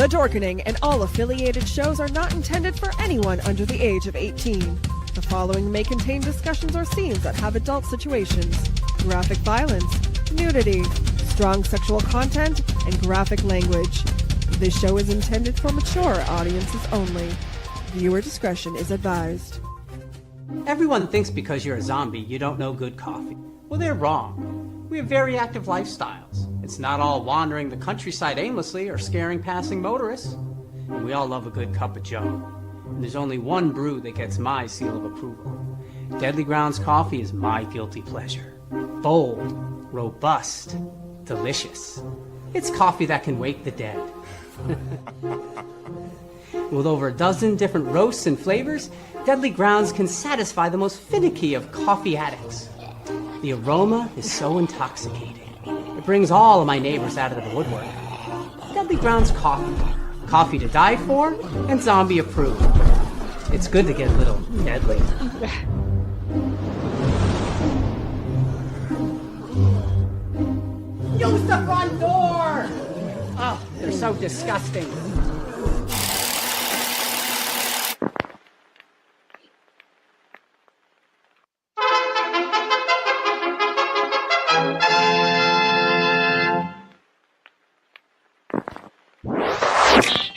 The Dorkening and all affiliated shows are not intended for anyone under the age of 18. The following may contain discussions or scenes that have adult situations, graphic violence, nudity, strong sexual content, and graphic language. This show is intended for mature audiences only. Viewer discretion is advised. Everyone thinks because you're a zombie, you don't know good coffee. Well, they're wrong. We have very active lifestyles. It's not all wandering the countryside aimlessly or scaring passing motorists. And we all love a good cup of joe. And there's only one brew that gets my seal of approval. Deadly Grounds coffee is my guilty pleasure. Bold, robust, delicious. It's coffee that can wake the dead. With over a dozen different roasts and flavors, Deadly Grounds can satisfy the most finicky of coffee addicts. The aroma is so intoxicating. It brings all of my neighbors out of the woodwork. Deadly Grounds coffee. Coffee to die for and zombie approved. It's good to get a little deadly. Use the front door! Oh, they're so disgusting.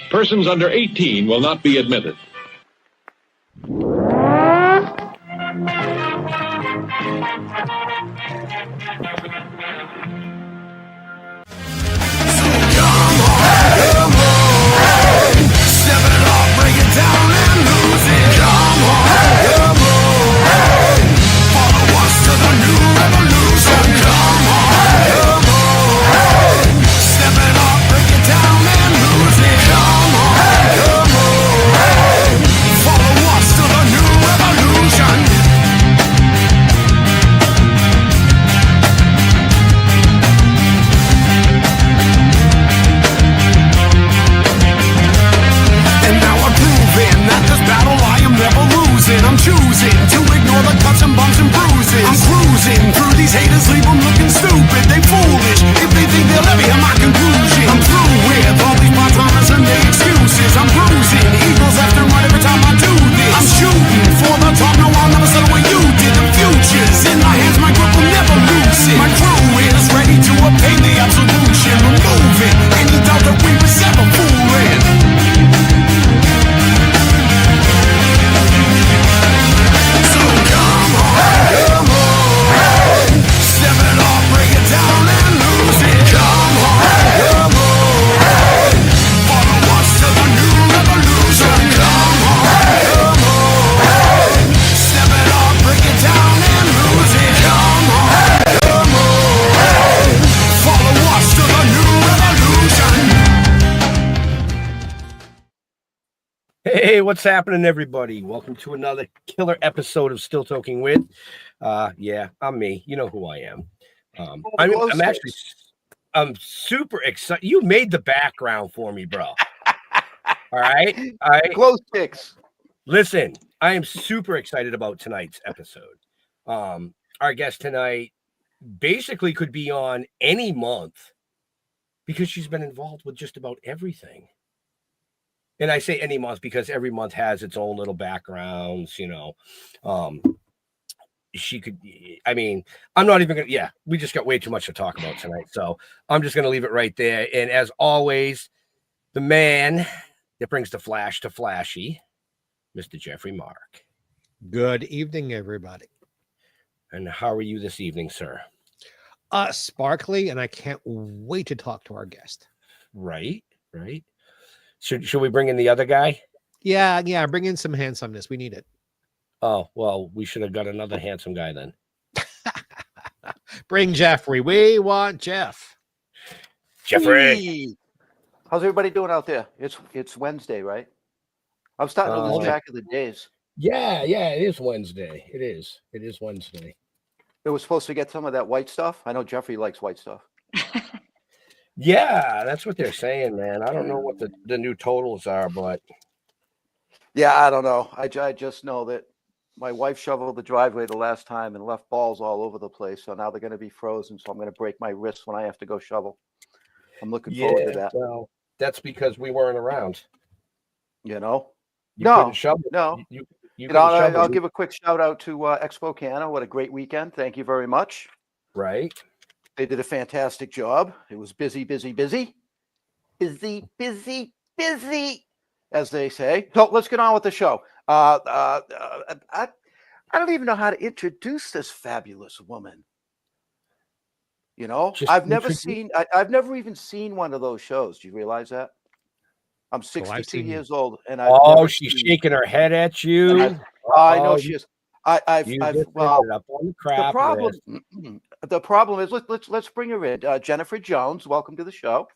Persons under 18 will not be admitted. Hey, what's happening, everybody? Welcome to another killer episode of Still Toking with. Yeah, I'm me. You know who I am. I'm super excited. You made the background for me, bro. All right. Glow sticks. Listen, I am super excited about tonight's episode. Our guest tonight basically could be on any month because she's been involved with just about everything. And I say any month because every month has its own little backgrounds, you know. She could, I mean, I'm not even going to, we just got way too much to talk about tonight. So I'm just going to leave it right there. And as always, the man that brings the flash to flashy, Mr. Jeffrey Mark. Good evening, everybody. And how are you this evening, sir? Sparkly, and I can't wait to talk to our guest. Right. Should we bring in the other guy? Yeah, bring in some handsomeness. We need it. Oh, well, we should have got another handsome guy then. Bring Jeffrey. We want Jeff. Jeffrey. Hey. How's everybody doing out there? It's Wednesday, right? I'm starting to lose track of the days. Yeah, it is Wednesday. It is Wednesday. It was supposed to get some of that white stuff. I know Jeffrey likes white stuff. Yeah, that's what they're saying, man. I don't know what the new totals are, but yeah, I don't know. I just know that my wife shoveled the driveway the last time and left balls all over the place. So now they're going to be frozen. So I'm going to break my wrist when I have to go shovel. I'm looking forward to that. Well, That's because we weren't around. You know? You No, couldn't shovel. no. You You couldn't know, shovel. I'll give a quick shout out to Expo Canada. What a great weekend. Thank you very much. Right. They did a fantastic job. It was busy, busy, busy. Busy, busy, busy, as they say. So let's get on with the show. I don't even know how to introduce this fabulous woman. You know, Just I've never introduce- I've never even seen one of those shows. Do you realize that? I'm I've 62 seen- years old, and I've Oh, never she's seen. shaking her head at you. I know Oh, she is. I've you I've just well, ended up on the the crap problem list. the problem is let's bring her in. Jennifer Jones, welcome to the show.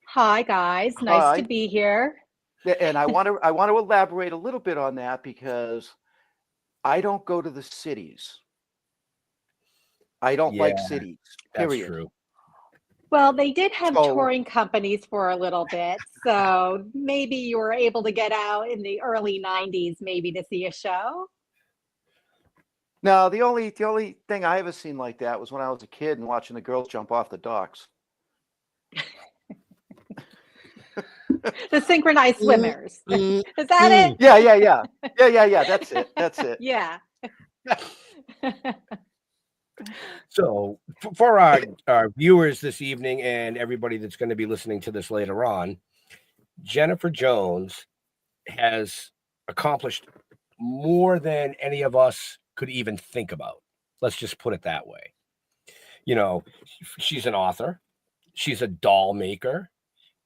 Hi, guys. Nice Hi. to be here. And I want to elaborate a little bit on that because I don't go to the cities. I don't like Yeah, cities. That's Period. true. Well, they did have So- touring companies for a little bit, so maybe you were able to get out in the early 90s maybe to see a show. No, the only thing I ever seen like that was when I was a kid and watching the girls jump off the docks. The synchronized swimmers. Mm, Is that it? Yeah. That's it. That's it. Yeah. So, for our viewers this evening and everybody that's going to be listening to this later on, Jennifer Jones has accomplished more than any of us could even think about. Let's just put it that way. You know, she's an author. She's a doll maker.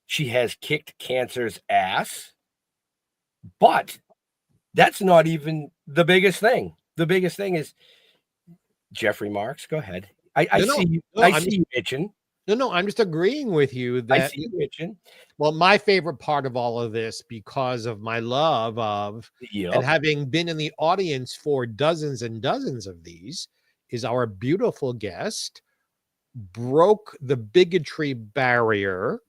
She has kicked cancer's ass. But that's not even the biggest thing. The biggest thing is Jeffrey Marks. Go ahead. I see you itching. No, I'm just agreeing with you I that, see you itching. well, my favorite part of all of this, because of my love of, Yep. and having been in the audience for dozens and dozens of these, is our beautiful guest broke the bigotry barrier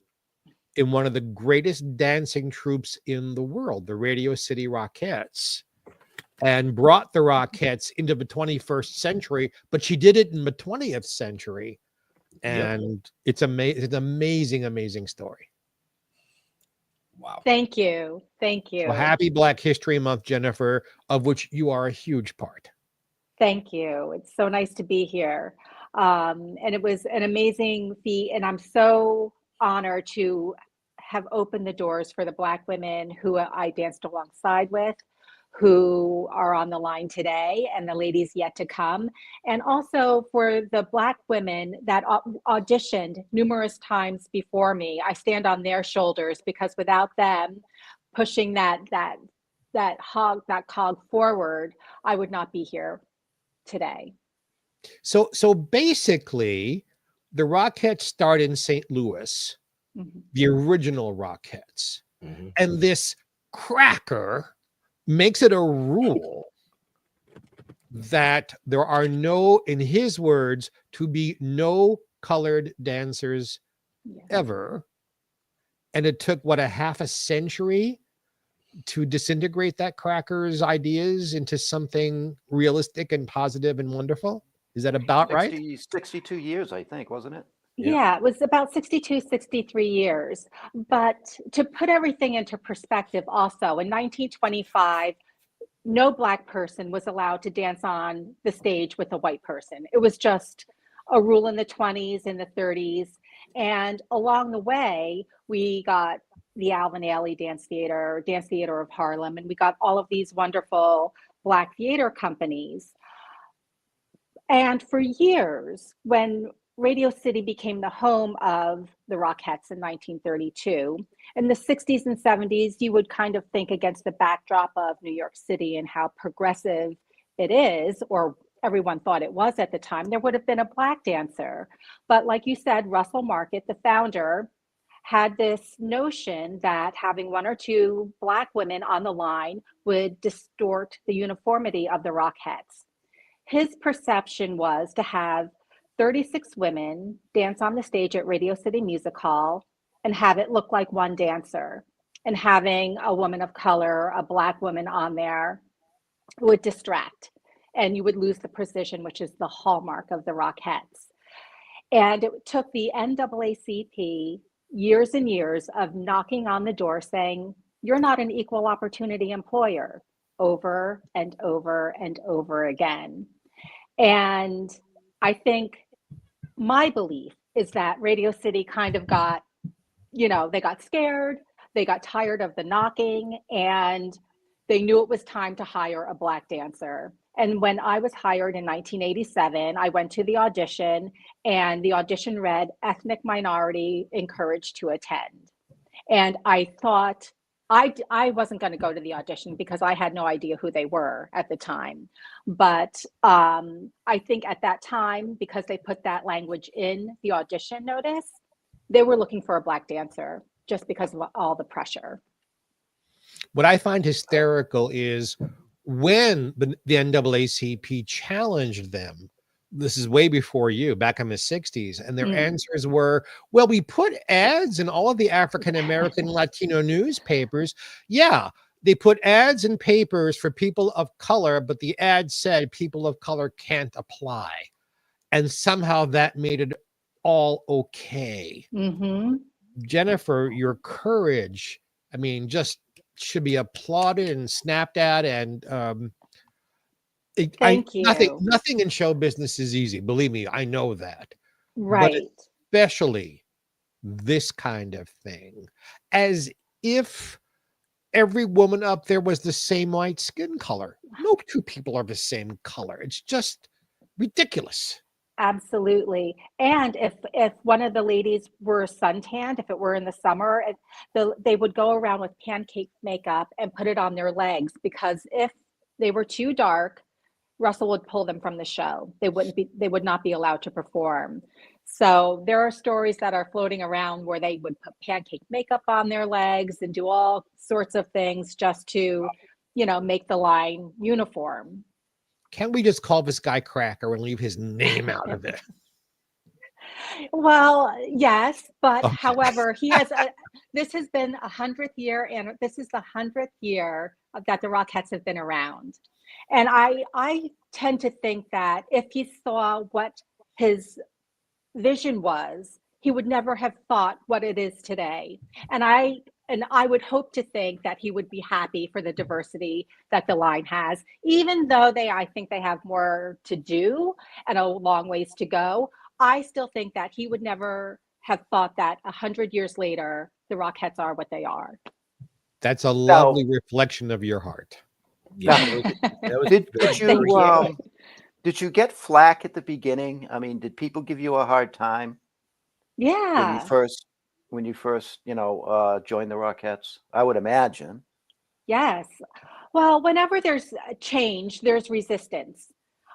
in one of the greatest dancing troupes in the world, the Radio City Rockettes, and brought the Rockettes into the 21st century, but she did it in the 20th century. And it's an amazing, amazing story. Wow. Thank you. Thank you. So happy Black History Month, Jennifer, of which you are a huge part. Thank you. It's so nice to be here. And it was an amazing feat. And I'm so honored to have opened the doors for the Black women who I danced alongside with, who are on the line today, and the ladies yet to come. And also for the Black women that auditioned numerous times before me. I stand on their shoulders because without them pushing that cog forward, I would not be here today. So basically, the Rockettes start in St. Louis, the original Rockettes, and this cracker makes it a rule that there are no, in his words, to be no colored dancers ever. And it took what, a half a century to disintegrate that cracker's ideas into something realistic and positive and wonderful. Is that about right? 62 years, I think, wasn't it? Yeah, it was about 62, 63 years. But to put everything into perspective, also in 1925, no Black person was allowed to dance on the stage with a white person. It was just a rule in the 20s and the 30s. And along the way, we got the Alvin Ailey Dance Theater of Harlem, and we got all of these wonderful Black theater companies. And for years, when Radio City became the home of the Rockettes in 1932, in the 60s and 70s, you would kind of think against the backdrop of New York City and how progressive it is, or everyone thought it was at the time, there would have been a Black dancer. But like you said, Russell Market, the founder, had this notion that having one or two Black women on the line would distort the uniformity of the Rockettes. His perception was to have 36 women dance on the stage at Radio City Music Hall and have it look like one dancer. And having a woman of color, a Black woman on there, would distract. And you would lose the precision, which is the hallmark of the Rockettes. And it took the NAACP years and years of knocking on the door saying, you're not an equal opportunity employer, over and over and over again. And I think my belief is that Radio City kind of got, they got scared, they got tired of the knocking, and they knew it was time to hire a Black dancer. And when I was hired in 1987, I went to the audition, and the audition read ethnic minority encouraged to attend. And I thought I wasn't going to go to the audition because I had no idea who they were at the time. But I think at that time, because they put that language in the audition notice, they were looking for a Black dancer just because of all the pressure. What I find hysterical is when the NAACP challenged them, this is way before you, back in the 60s, and their answers were, well, we put ads in all of the African American Latino newspapers. Yeah, they put ads in papers for people of color, but the ad said people of color can't apply. And somehow that made it all okay. Mm-hmm. Jennifer, your courage, I mean, just should be applauded and snapped at. And Thank you. Nothing in show business is easy. Believe me, I know that. Right. But especially this kind of thing, as if every woman up there was the same white skin color. No two people are the same color. It's just ridiculous. Absolutely. And if one of the ladies were suntanned, if it were in the summer, they would go around with pancake makeup and put it on their legs, because if they were too dark, Russell would pull them from the show. They would not be allowed to perform. So there are stories that are floating around where they would put pancake makeup on their legs and do all sorts of things just to, make the line uniform. Can't we just call this guy Cracker and leave his name out of it? Well, yes, but Okay. However, this has been 100th year, and this is the 100th year that the Rockettes have been around. And I tend to think that if he saw what his vision was, he would never have thought what it is today. And I would hope to think that he would be happy for the diversity that the line has, even though I think they have more to do and a long ways to go. I still think that he would never have thought that 100 years later, the Rockettes are what they are. That's a lovely reflection of your heart. Yeah. Did you get flack at the beginning? I mean, did people give you a hard time? Yeah. When you first, joined the Rockettes? I would imagine. Yes. Well, whenever there's a change, there's resistance.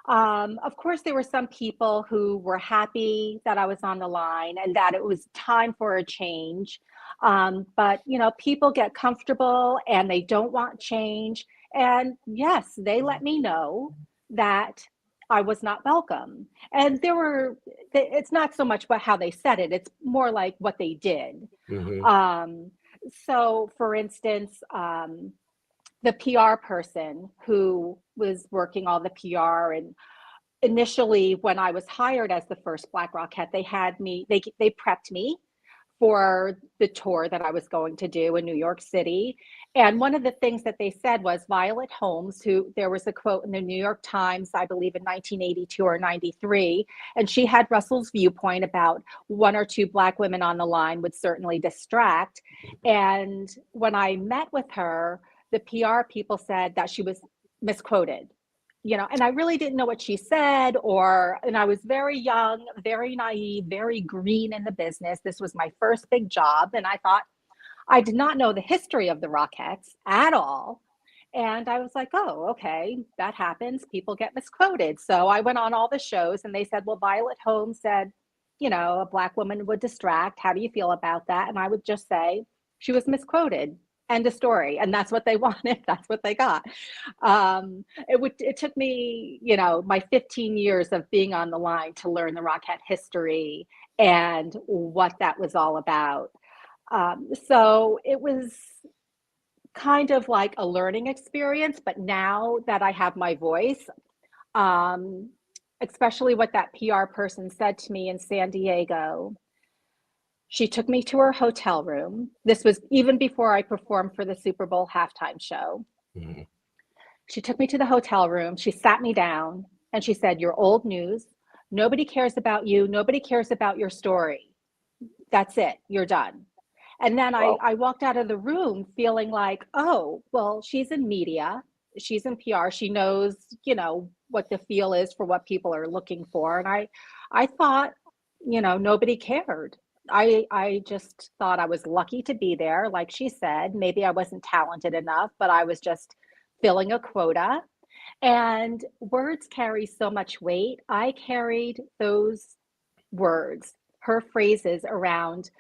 Of course, there were some people who were happy that I was on the line and that it was time for a change. But, people get comfortable and they don't want change. And yes, they let me know that I was not welcome. And it's not so much about how they said it, it's more like what they did. Mm-hmm. So for instance, the PR person who was working all the PR, and initially when I was hired as the first Black Rockette, they prepped me for the tour that I was going to do in New York City. And one of the things that they said was Violet Holmes, who there was a quote in the New York Times, I believe in 1982 or 93, and she had Russell's viewpoint about one or two Black women on the line would certainly distract. And when I met with her, the PR people said that she was misquoted. And I really didn't know what she said, and I was very young, very naive, very green in the business. This was my first big job. And I thought, I did not know the history of the Rockettes at all. And I was like, oh, okay, that happens. People get misquoted. So I went on all the shows and they said, well, Violet Holmes said, a Black woman would distract. How do you feel about that? And I would just say, she was misquoted. End of story. And that's what they wanted. That's what they got. It took me, my 15 years of being on the line to learn the Rockette history and what that was all about. So it was kind of like a learning experience. But now that I have my voice, especially what that PR person said to me in San Diego, She took me to her hotel room. This was even before I performed for the Super Bowl halftime show. Mhm. She took me to the hotel room. She sat me down and she said, "You're old news. Nobody cares about you. Nobody cares about your story. That's it. You're done." And then Wow. I walked out of the room feeling like, oh, well, she's in media. She's in PR. She knows, what the feel is for what people are looking for. And I thought, nobody cared. I just thought I was lucky to be there. Like she said, maybe I wasn't talented enough, but I was just filling a quota. And words carry so much weight. I carried those words, her phrases around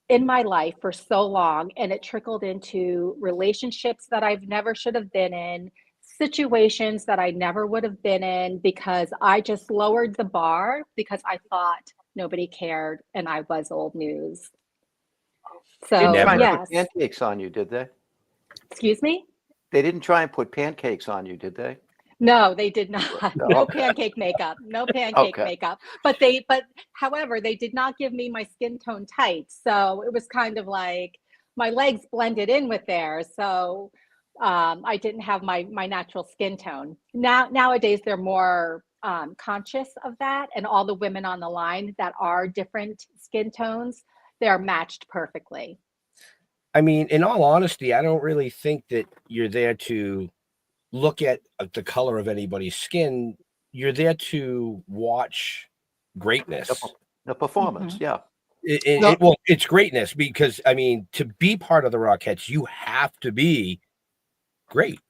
in my life for so long, and it trickled into relationships that I've never should have been in, situations that I never would have been in because I just lowered the bar because I thought nobody cared and I was old news. They didn't So, try and Never. put yes. pancakes on you, did they? Excuse me? They didn't try and put pancakes on you, did they? No, they did not. No. No pancake makeup. No pancake Okay. makeup. But however, they did not give me my skin tone tights. So it was kind of like my legs blended in with theirs. So I didn't have my natural skin tone. Nowadays, they're more conscious of that. And all the women on the line that are different skin tones, they're matched perfectly. I mean, in all honesty, I don't really think that you're there to look at the color of anybody's skin. You're there to watch greatness. The performance, yeah. It's greatness because, I mean, to be part of the Rockettes, you have to be great.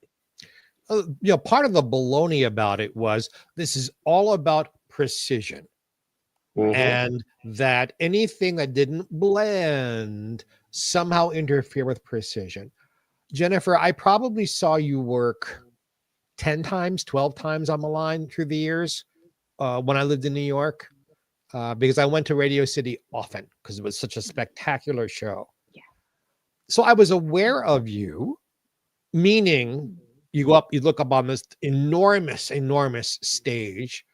Part of the baloney about it was this is all about precision. Mhm. And that anything that didn't blend somehow interfere with precision. Jennifer, I probably saw you work 10 times, 12 times on the line through the years when I lived in New York, because I went to Radio City often because it was such a spectacular show. Yeah. So I was aware of you, meaning you look up on this enormous stage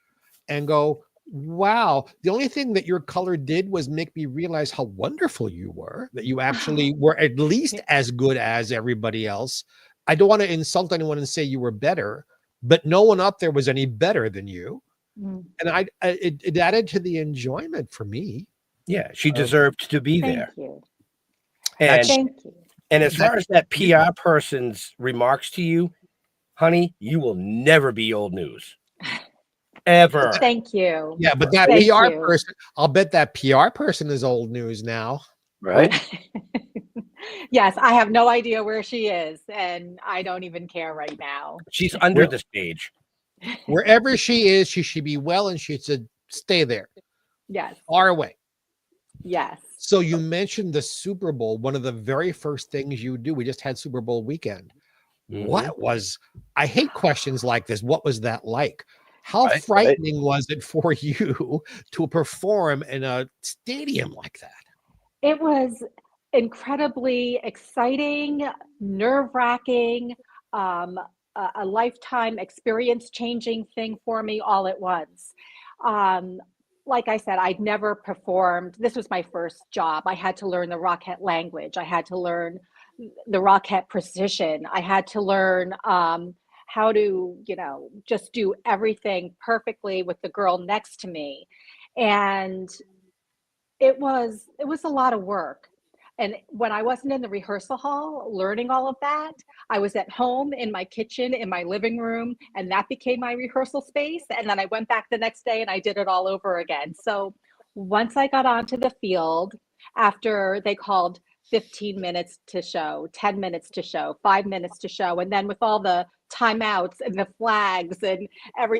and go, wow, the only thing that your color did was make me realize how wonderful you were, that you actually were at least as good as everybody else. I don't want to insult anyone and say you were better, but no one up there was any better than you. And it added to the enjoyment for me. Yeah, she deserved to be Thank there. you. And Thank you. and as far as that PR person's remarks to you, honey, you will never be old news. Ever. Thank you. Yeah, but that Thank PR you. person, I'll bet that PR person is old news now. Right? Yes, I have no idea where she is, and I don't even care right now. She's under the stage. Wherever she is, she should be well, and she should stay there. Yes. Far away. Yes. So you mentioned the Super Bowl. One of the very first things you do, we just had Super Bowl weekend. I hate questions like this. What was that like? How frightening was it for you to perform in a stadium like that? It was incredibly exciting, nerve-wracking, a lifetime experience-changing thing for me all at once. Like I said, I'd never performed. This was my first job. I had to learn the Rockette language. I had to learn the Rockette precision. I had to learn how to, just do everything perfectly with the girl next to me. And it was a lot of work. And when I wasn't in the rehearsal hall learning all of that, I was at home in my kitchen, in my living room, and that became my rehearsal space. And then I went back the next day and I did it all over again. So once I got onto the field, after they called 15 minutes to show, 10 minutes to show, 5 minutes to show, and then with all the timeouts and the flags and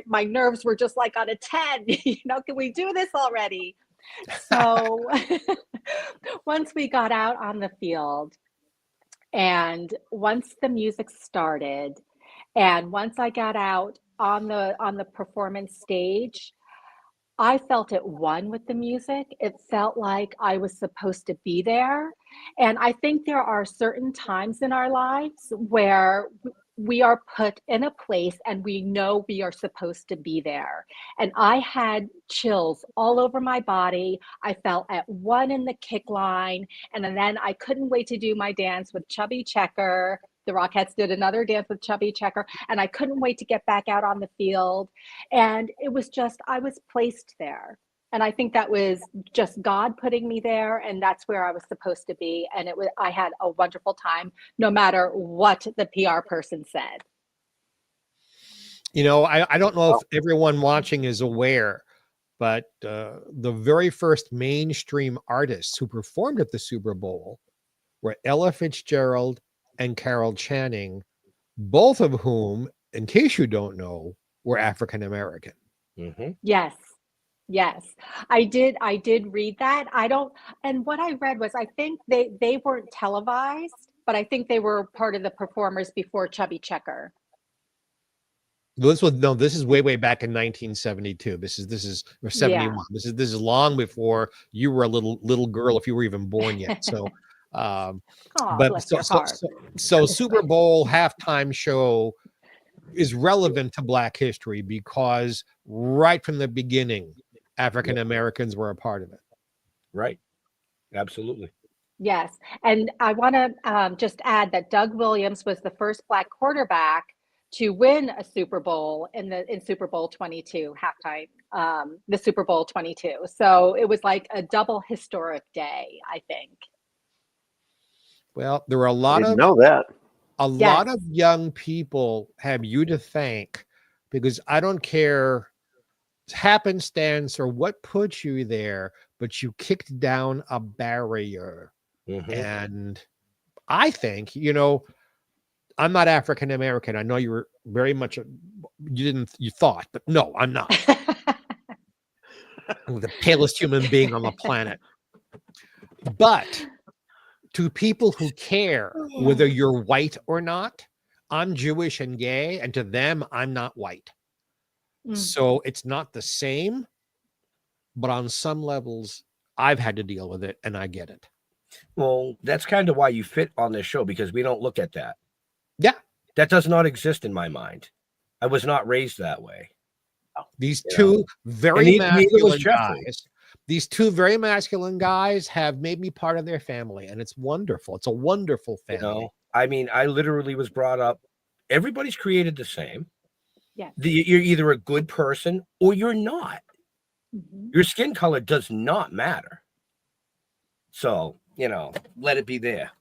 my nerves were just like on a 10, can we do this already? So once we got out on the field and once the music started and once I got out on the performance stage, I felt at one with the music. It felt like I was supposed to be there. And I think there are certain times in our lives where we are put in a place and we know we are supposed to be there. And I had chills all over my body. I felt at one in the kick line. And then I couldn't wait to do my dance with Chubby Checker. The Rockettes did another dance with Chubby Checker. And I couldn't wait to get back out on the field. And it was just, I was placed there. And I think that was just God putting me there, and that's where I was supposed to be. And it was, I had a wonderful time, no matter what the PR person said. You know, I don't know if everyone watching is aware, but the very first mainstream artists who performed at the Super Bowl were Ella Fitzgerald and Carol Channing, both of whom, in case you don't know, were African American. Mm-hmm. Yes. Yes, I did read that. And what I read was, I think they weren't televised, but I think they were part of the performers before Chubby Checker. This is way back in 1972. This is or 71. Yeah. This is long before you were a little girl, if you were even born yet. So Oh, but bless your heart. so Super Bowl halftime show is relevant to Black history because right from the beginning, African Americans were a part of it. Right. Absolutely. Yes. And I want to just add that Doug Williams was the first Black quarterback to win a Super Bowl in Super Bowl 22 halftime, the Super Bowl 22. So it was like a double historic day, I think. Well, there were a lot Didn't of know that. lot of young people have you to thank, because I don't care happenstance or what put you there, but you kicked down a barrier. Mm-hmm. And I think, you know, I'm not African American. I know you were very much you thought, but no, I'm not. I'm the palest human being on the planet. But to people who care whether you're white or not, I'm Jewish and gay, and to them, I'm not white. So it's not the same, but on some levels, I've had to deal with it, and I get it. Well, that's kind of why you fit on this show, because we don't look at that. Yeah. That does not exist in my mind. I was not raised that way. These two very masculine guys, have made me part of their family, and it's wonderful. It's a wonderful family. You know, I mean, I literally was brought up, everybody's created the same. Yeah. You're either a good person or you're not. Mm-hmm. Your skin color does not matter. So, you know, let it be there.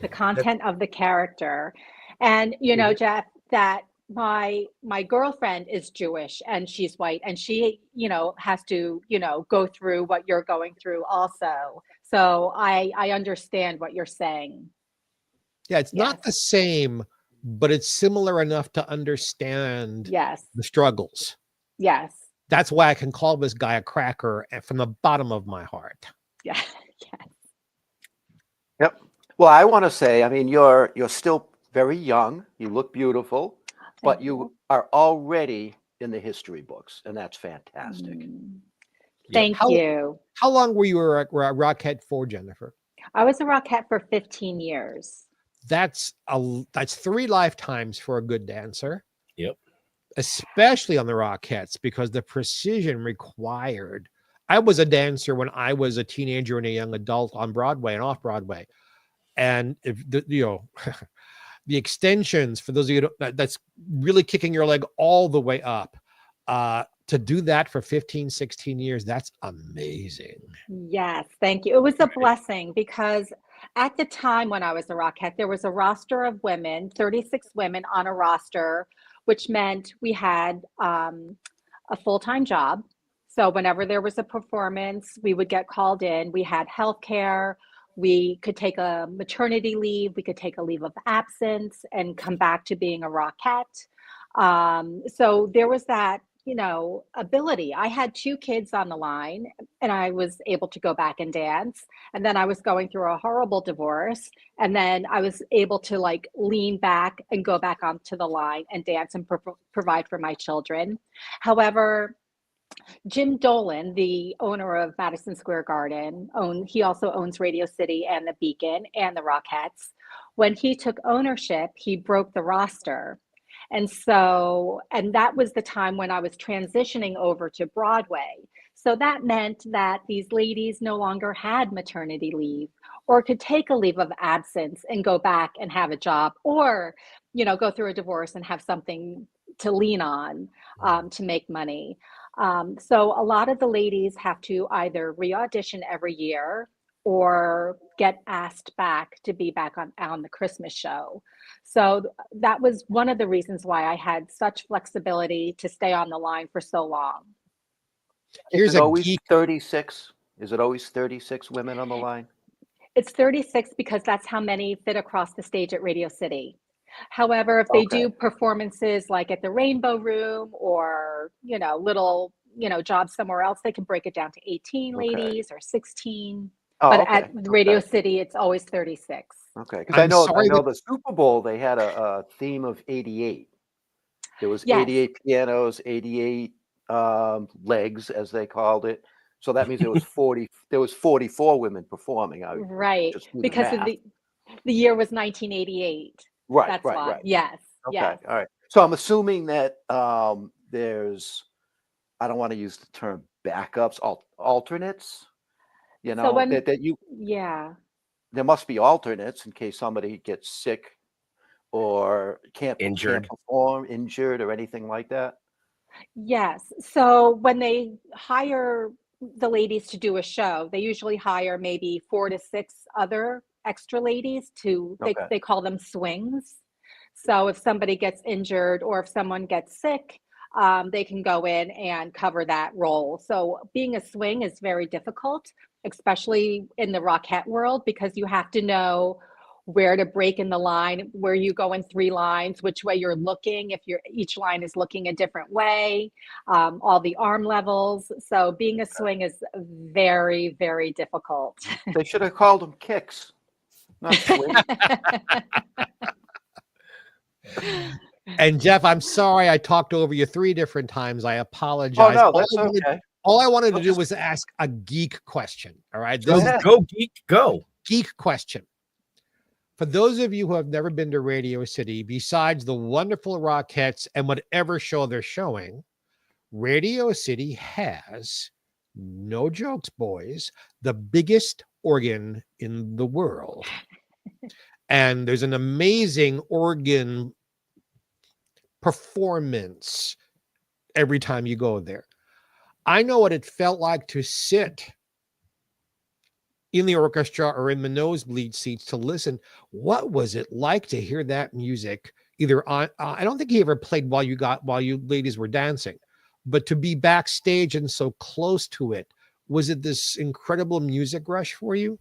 The content of the character. And, you know, Jeff, that my girlfriend is Jewish and she's white, and she, you know, has to, you know, go through what you're going through also. So I understand what you're saying. Yeah, it's not the same, but it's similar enough to understand the struggles. Yes. That's why I can call this guy a cracker from the bottom of my heart. Yeah. Yep. Well, I want to say, I mean, you're still very young. You look beautiful, but you are already in the history books, and that's fantastic. Thank you. How long were you a Rockette for, Jennifer? I was a Rockette for 15 years. That's 3 lifetimes for a good dancer. Yep. Especially on the Rockettes, because the precision required. I was a dancer when I was a teenager and a young adult on Broadway and off Broadway. And if the extensions, for those of you that's really kicking your leg all the way up, to do that for 15, 16 years, that's amazing. Yes, thank you. It was a blessing, because at the time when I was a Rockette, there was a roster of women, 36 women on a roster, which meant we had a full-time job. So whenever there was a performance, we would get called in. We had healthcare. We could take a maternity leave. We could take a leave of absence and come back to being a Rockette. So there was that, you know, ability. I had 2 kids on the line, and I was able to go back and dance. And then I was going through a horrible divorce. And then I was able to like lean back and go back onto the line and dance and provide for my children. However, Jim Dolan, the owner of Madison Square Garden, he also owns Radio City and the Beacon and the Rockettes. When he took ownership, he broke the roster. And so, and that was the time when I was transitioning over to Broadway. So that meant that these ladies no longer had maternity leave or could take a leave of absence and go back and have a job, or, go through a divorce and have something to lean on to make money. So a lot of the ladies have to either re-audition every year or get asked back to be back on the Christmas show. So that was one of the reasons why I had such flexibility to stay on the line for so long. Here's Is it a always geek. 36? Is it always 36 women on the line? It's 36 because that's how many fit across the stage at Radio City. However, if they do performances like at the Rainbow Room or, little, jobs somewhere else, they can break it down to 18 ladies or 16. But at Radio City, it's always 36. Okay, because I know the Super Bowl, they had a theme of 88. There was 88 pianos, 88 legs, as they called it. So that means there was 44 women performing. Right, because the year was 1988. Right, That's right, why. right. Yes. Okay, yes. all right. So I'm assuming that there's, I don't want to use the term backups, alternates. There must be alternates in case somebody gets sick or can't perform, injured, or anything like that. Yes. So when they hire the ladies to do a show, they usually hire maybe 4 to 6 other extra ladies they call them swings. So if somebody gets injured or if someone gets sick, they can go in and cover that role. So being a swing is very difficult, especially in the Rockette world, because you have to know where to break in the line, where you go in 3 lines, which way you're looking, if each line is looking a different way, all the arm levels. So being a swing is very, very difficult. They should have called them kicks, not swings. And Jeff, I'm sorry I talked over you 3 different times. I apologize. Oh, no, that's okay. All I wanted to do was ask a geek question. All right. Go geek, go. Geek question. For those of you who have never been to Radio City, besides the wonderful Rockettes and whatever show they're showing, Radio City has, no jokes, boys, the biggest organ in the world. And there's an amazing organ performance every time you go there. I know what it felt like to sit in the orchestra or in the nosebleed seats to listen. What was it like to hear that music either on, I don't think he ever played while you ladies were dancing, but to be backstage and so close to it, was it this incredible music rush for you?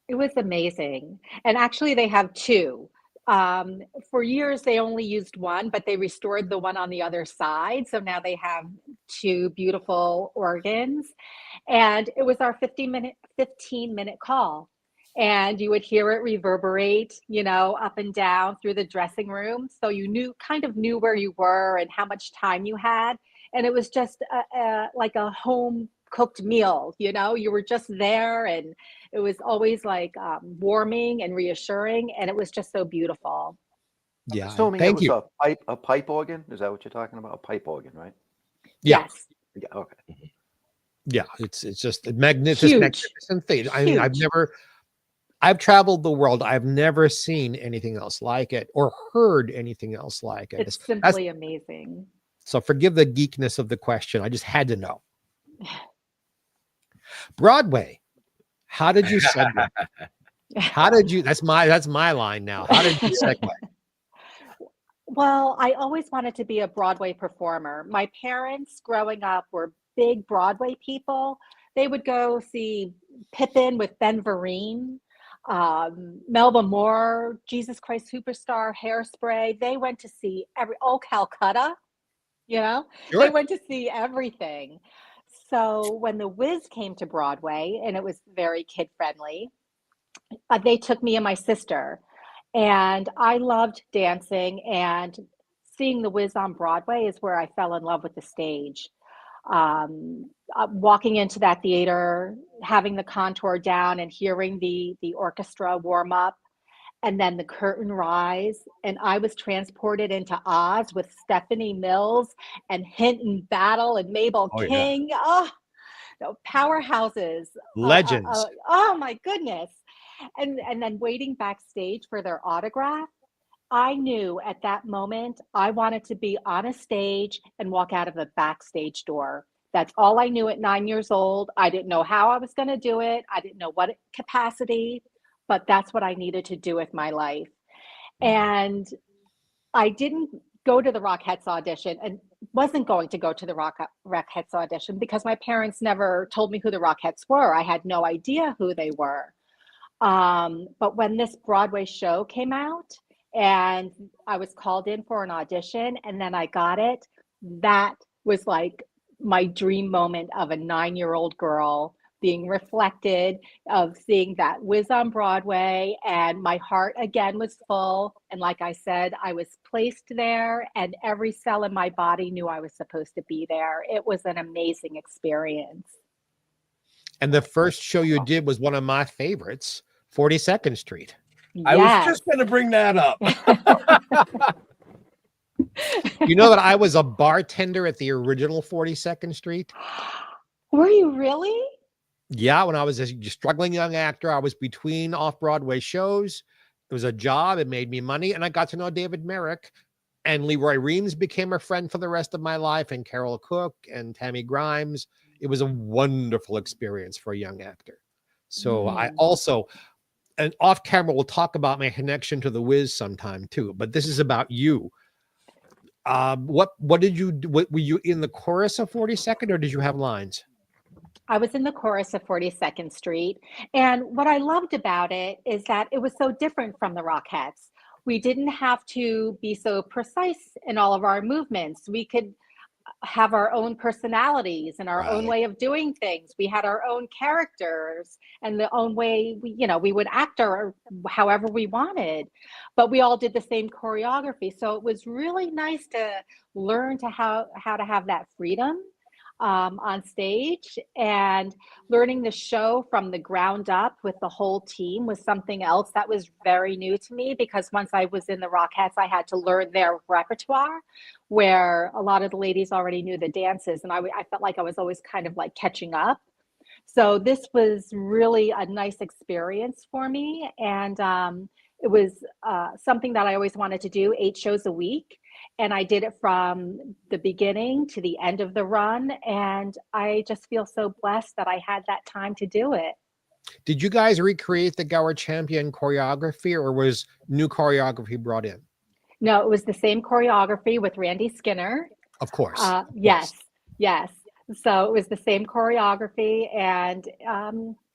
It was amazing. And actually they have 2. For years, they only used one, but they restored the one on the other side. So now they have 2 beautiful organs. And it was our 15-minute call. And you would hear it reverberate, up and down through the dressing room. So you kind of knew where you were and how much time you had. And it was just like a home cooked meal, you were just there, and it was always like warming and reassuring, and it was just so beautiful. Yeah, assuming it was a pipe organ. Is that what you're talking about? A pipe organ, right? Yeah. Yes. Yeah. Okay. Yeah, it's just a magnificent thing. I mean, I've traveled the world. I've never seen anything else like it or heard anything else like it. It's simply amazing. So forgive the geekness of the question. I just had to know. Broadway, how did you segue? That's my line now. How did you segue? Well, I always wanted to be a Broadway performer. My parents growing up were big Broadway people. They would go see Pippin with Ben Vereen, Melba Moore, Jesus Christ Superstar, Hairspray. They went to see Calcutta, Sure. They went to see everything. So when The Wiz came to Broadway, and it was very kid friendly, they took me and my sister, and I loved dancing, and seeing The Wiz on Broadway is where I fell in love with the stage. Walking into that theater, having the contour down and hearing the orchestra warm up, and then the curtain rise, and I was transported into Oz with Stephanie Mills and Hinton Battle and Mabel Oh, yeah. King. Oh, no, powerhouses. Legends. Oh my goodness. And then waiting backstage for their autograph. I knew at that moment I wanted to be on a stage and walk out of the backstage door. That's all I knew at 9 years old. I didn't know how I was going to do it. I didn't know what capacity, but that's what I needed to do with my life. And I didn't go to the Rockettes audition and wasn't going to go to the Rockettes audition because my parents never told me who the Rockettes were. I had no idea who they were. But when this Broadway show came out and I was called in for an audition and then I got it, that was like my dream moment of a 9-year-old girl being reflected, of seeing that whiz on Broadway, and my heart again was full. And like I said, I was placed there and every cell in my body knew I was supposed to be there. It was an amazing experience. And the first show you did was one of my favorites, 42nd Street. I was just going to bring that up. You know that I was a bartender at the original 42nd Street? Were you really? Yeah, when I was a struggling young actor, I was between off-Broadway shows. It was a job. It made me money. And I got to know David Merrick. And Leroy Reams became a friend for the rest of my life, and Carol Cook and Tammy Grimes. It was a wonderful experience for a young actor. So I also, and off camera, we'll talk about my connection to The Wiz sometime too. But this is about you. What did you do? Were you in the chorus of 42nd, or did you have lines? I was in the chorus of 42nd Street. And what I loved about it is that it was so different from the Rockettes. We didn't have to be so precise in all of our movements. We could have our own personalities and our own way of doing things. We had our own characters and the own way we would act or however we wanted, but we all did the same choreography. So it was really nice to learn to how to have that freedom on stage, and learning the show from the ground up with the whole team was something else that was very new to me, because once I was in the Rockettes, I had to learn their repertoire, where a lot of the ladies already knew the dances, and I felt like I was always kind of like catching up. So this was really a nice experience for me, and it was something that I always wanted to do, 8 shows a week. And I did it from the beginning to the end of the run. And I just feel so blessed that I had that time to do it. Did you guys recreate the Gower Champion choreography, or was new choreography brought in? No, it was the same choreography with Randy Skinner. Of course. Yes. So it was the same choreography, and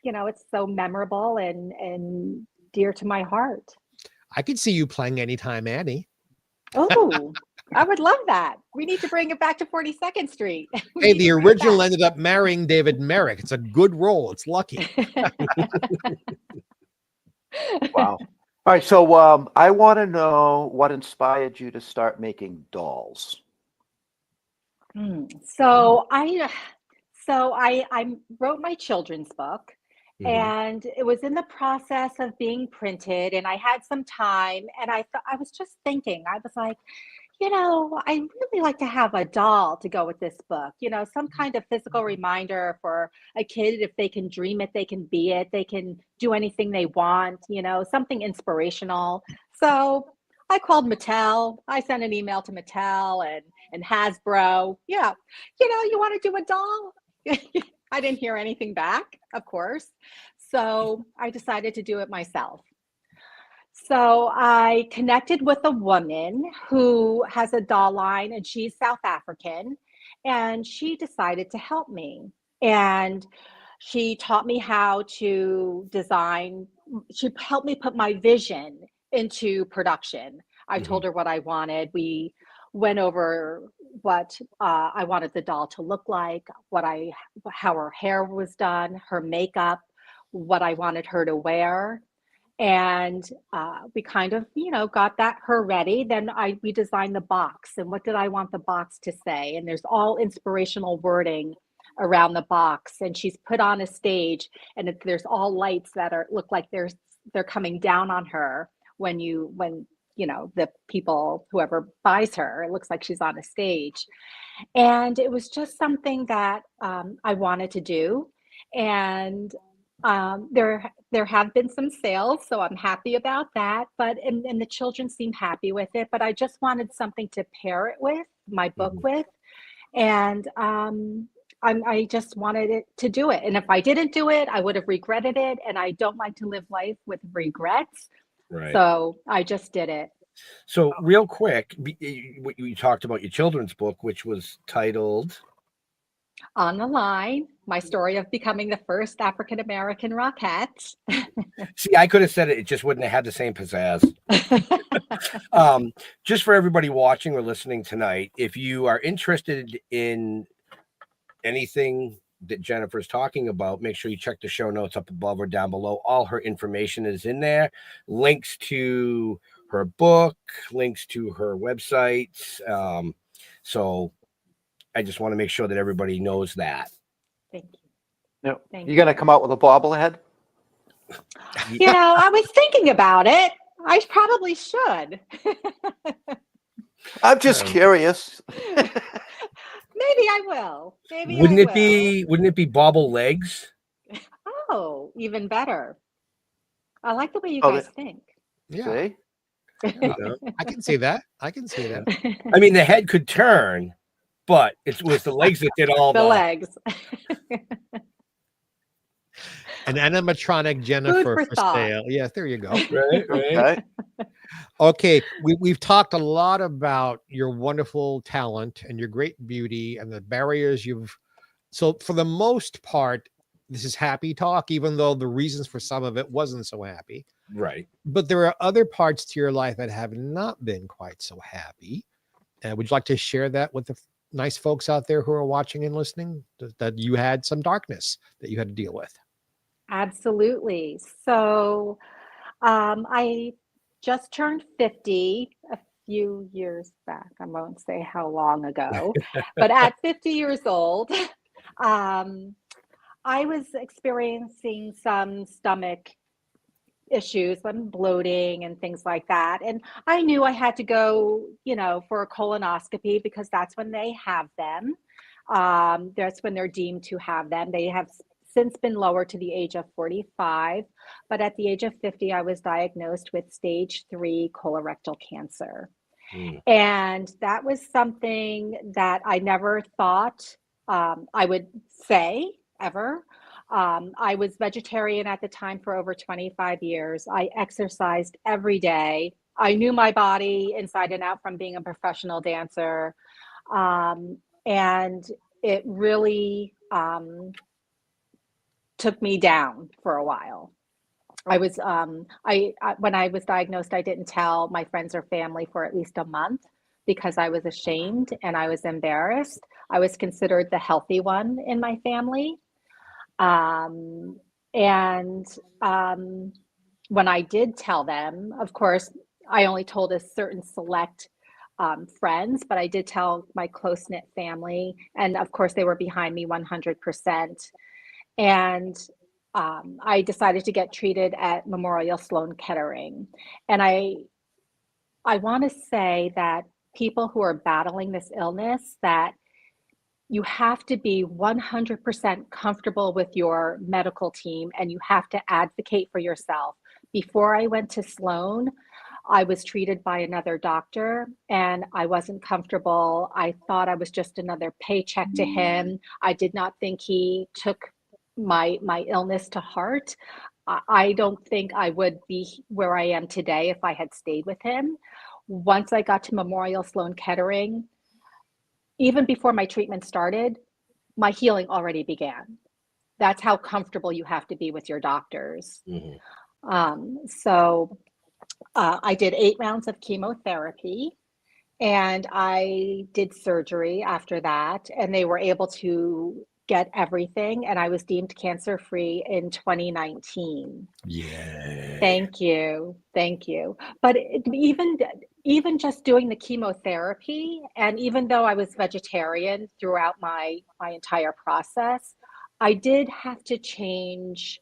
it's so memorable and dear to my heart. I could see you playing Anytime Annie. Oh, I would love that. We need to bring it back to 42nd Street. Hey, the original ended up marrying David Merrick. It's a good role. It's lucky. Wow. All right. So I want to know what inspired you to start making dolls. So I wrote my children's book. And it was in the process of being printed, and I had some time, and I was just thinking, I was like, I really like to have a doll to go with this book, some kind of physical reminder for a kid. If they can dream it, they can be it, they can do anything they want, something inspirational. So I called Mattel. I sent an email to Mattel and Hasbro. Yeah, you want to do a doll? I didn't hear anything back, of course. So I decided to do it myself. So I connected with a woman who has a doll line, and she's South African, and she decided to help me. And she taught me how to design. She helped me put my vision into production. I told her what I wanted. We went over what I wanted the doll to look like, how her hair was done, her makeup, what I wanted her to wear. And we kind of, got her ready. Then we designed the box, and what did I want the box to say? And there's all inspirational wording around the box. And she's put on a stage, and there's all lights that look like they're coming down on her when the people, whoever buys her, it looks like she's on a stage. And it was just something that I wanted to do. And there have been some sales, so I'm happy about that. But and the children seem happy with it. But I just wanted something to pair it with my book with, and I just wanted it to do it. And if I didn't do it, I would have regretted it. And I don't like to live life with regrets. Right. So I just did it. So real quick, you talked about your children's book, which was titled On the Line, my story of becoming the first African American Rockett. See, I could have said it. It just wouldn't have had the same pizzazz. Just for everybody watching or listening tonight, if you are interested in anything that Jennifer's talking about, make sure you check the show notes up above or down below. All her information is in there. Links to her book, links to her websites. So I just want to make sure that everybody knows that. Thank you. No, Thank you're going to come out with a bobblehead? I was thinking about it. I probably should. I'm just curious. Maybe I will. Wouldn't it be bobble legs? Oh, even better. I like the way you guys think. Yeah. See? I can see that. I mean, the head could turn, but it was the legs that did all the legs. An animatronic Jennifer for sale. Yes, there you go. Right. Okay, we've talked a lot about your wonderful talent and your great beauty and the barriers you've. So for the most part, this is happy talk, even though the reasons for some of it wasn't so happy. Right. But there are other parts to your life that have not been quite so happy. Would you like to share that with the nice folks out there who are watching and listening, that you had some darkness that you had to deal with? Absolutely. So I just turned 50 a few years back. I won't say how long ago, but at 50 years old, I was experiencing some stomach issues, some bloating and things like that. And I knew I had to go, for a colonoscopy because that's when they have them. That's when they're deemed to have them. They have since been lowered to the age of 45. But at the age of 50, I was diagnosed with stage 3 colorectal cancer. And that was something that I never thought I would say ever. I was vegetarian at the time for over 25 years. I exercised every day. I knew my body inside and out from being a professional dancer. And it really took me down for a while. I was, when I was diagnosed, I didn't tell my friends or family for at least a month because I was ashamed and I was embarrassed. I was considered the healthy one in my family. When I did tell them, of course, I only told a certain select friends, but I did tell my close-knit family. And of course, they were behind me 100%. And I decided to get treated at Memorial Sloan Kettering. And I want to say that people who are battling this illness, that you have to be 100% comfortable with your medical team and you have to advocate for yourself. Before I went to Sloan, I was treated by another doctor and I wasn't comfortable. I thought I was just another paycheck to him. I did not think he took my illness to heart. I don't think I would be where I am today if I had stayed with him. Once I got to Memorial Sloan Kettering, even before my treatment started, my healing already began. That's how comfortable you have to be with your doctors. So I did 8 rounds of chemotherapy and I did surgery after that, and they were able to get everything, and I was deemed cancer-free in 2019. Yeah. Thank you. But even just doing the chemotherapy, and even though I was vegetarian throughout my entire process, I did have to change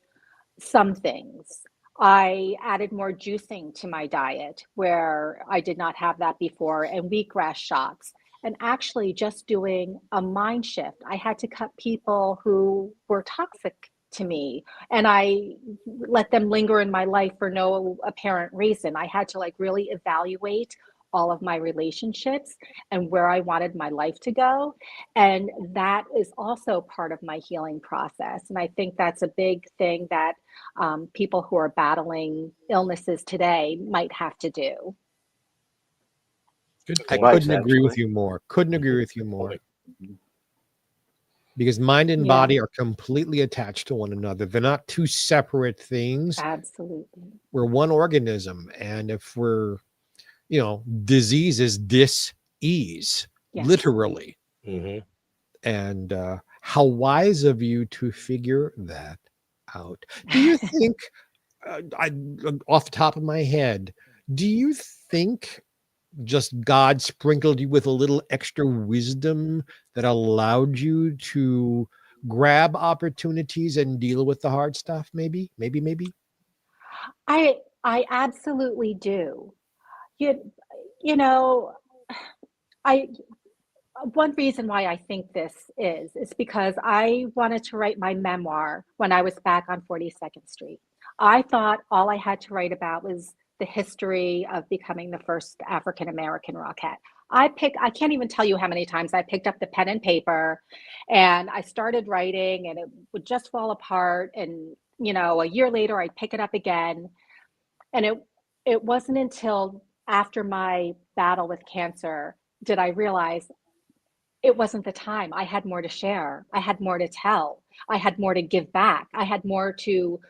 some things. I added more juicing to my diet where I did not have that before, and wheatgrass shots. And actually, just doing a mind shift, I had to cut people who were toxic to me, and I let them linger in my life for no apparent reason. I had to like really evaluate all of my relationships and where I wanted my life to go. And that is also part of my healing process. And I think that's a big thing that people who are battling illnesses today might have to do. I couldn't agree with you more. Couldn't agree with you more. Because mind and body are completely attached to one another. They're not two separate things. Absolutely. We're one organism. And if we're, you know, disease is dis-ease, literally. Mm-hmm. And how wise of you to figure that out. Do you think, off the top of my head, do you think just God sprinkled you with a little extra wisdom that allowed you to grab opportunities and deal with the hard stuff? Maybe. I absolutely do. You know, one reason why I think this is because I wanted to write my memoir when I was back on 42nd Street. I thought all I had to write about was the history of becoming the first African American Rockett. I can't even tell you how many times I picked up the pen and paper and I started writing and it would just fall apart. And, you know, a year later, I'd pick it up again. And it wasn't until after my battle with cancer did I realize it wasn't the time. I had more to share. I had more to tell. I had more to give back. I had more to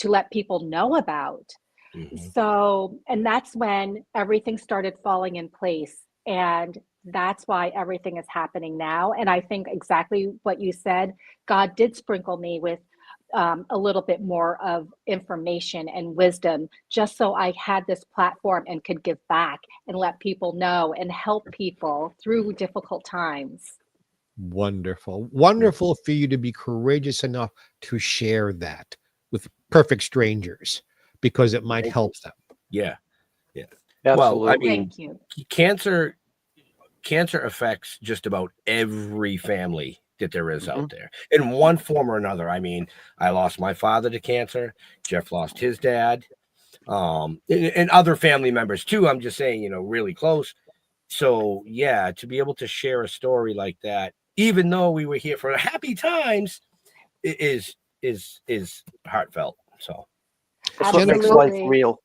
let people know about. Mm-hmm. So, and that's when everything started falling in place. And that's why everything is happening now. And I think exactly what you said, God did sprinkle me with a little bit more of information and wisdom, just so I had this platform and could give back and let people know and help people through difficult times. Wonderful. Wonderful for you to be courageous enough to share that with perfect strangers because it might help them. Yeah. Absolutely. Well, I mean, Thank you. cancer affects just about every family that there is out there in one form or another. I mean, I lost my father to cancer. Jeff lost his dad, and other family members too. I'm just saying, you know, really close. So yeah, to be able to share a story like that, even though we were here for happy times, is heartfelt. So That's what makes life real.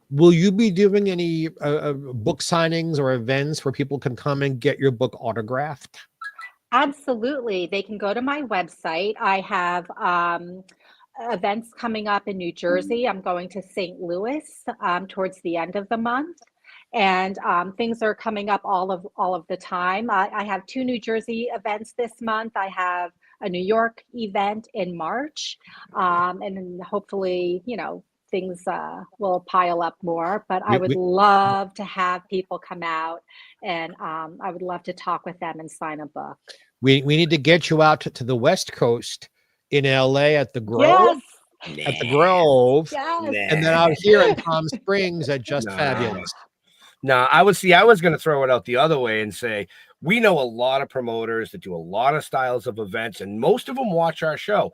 Will you be doing any book signings or events where people can come and get your book autographed? Absolutely. They can go to my website. I have events coming up in New Jersey. I'm going to St. Louis towards the end of the month. And things are coming up all of the time. I have 2 New Jersey events this month. I have a New York event in March. And then hopefully, you know, things will pile up more, but I would love to have people come out and I would love to talk with them and sign a book. We need to get you out to the West Coast in LA at the Grove. Yes. At the Grove. Yes. And then out here in Palm Springs at Just Fabulous. No, I was going to throw it out the other way and say, we know a lot of promoters that do a lot of styles of events, and most of them watch our show.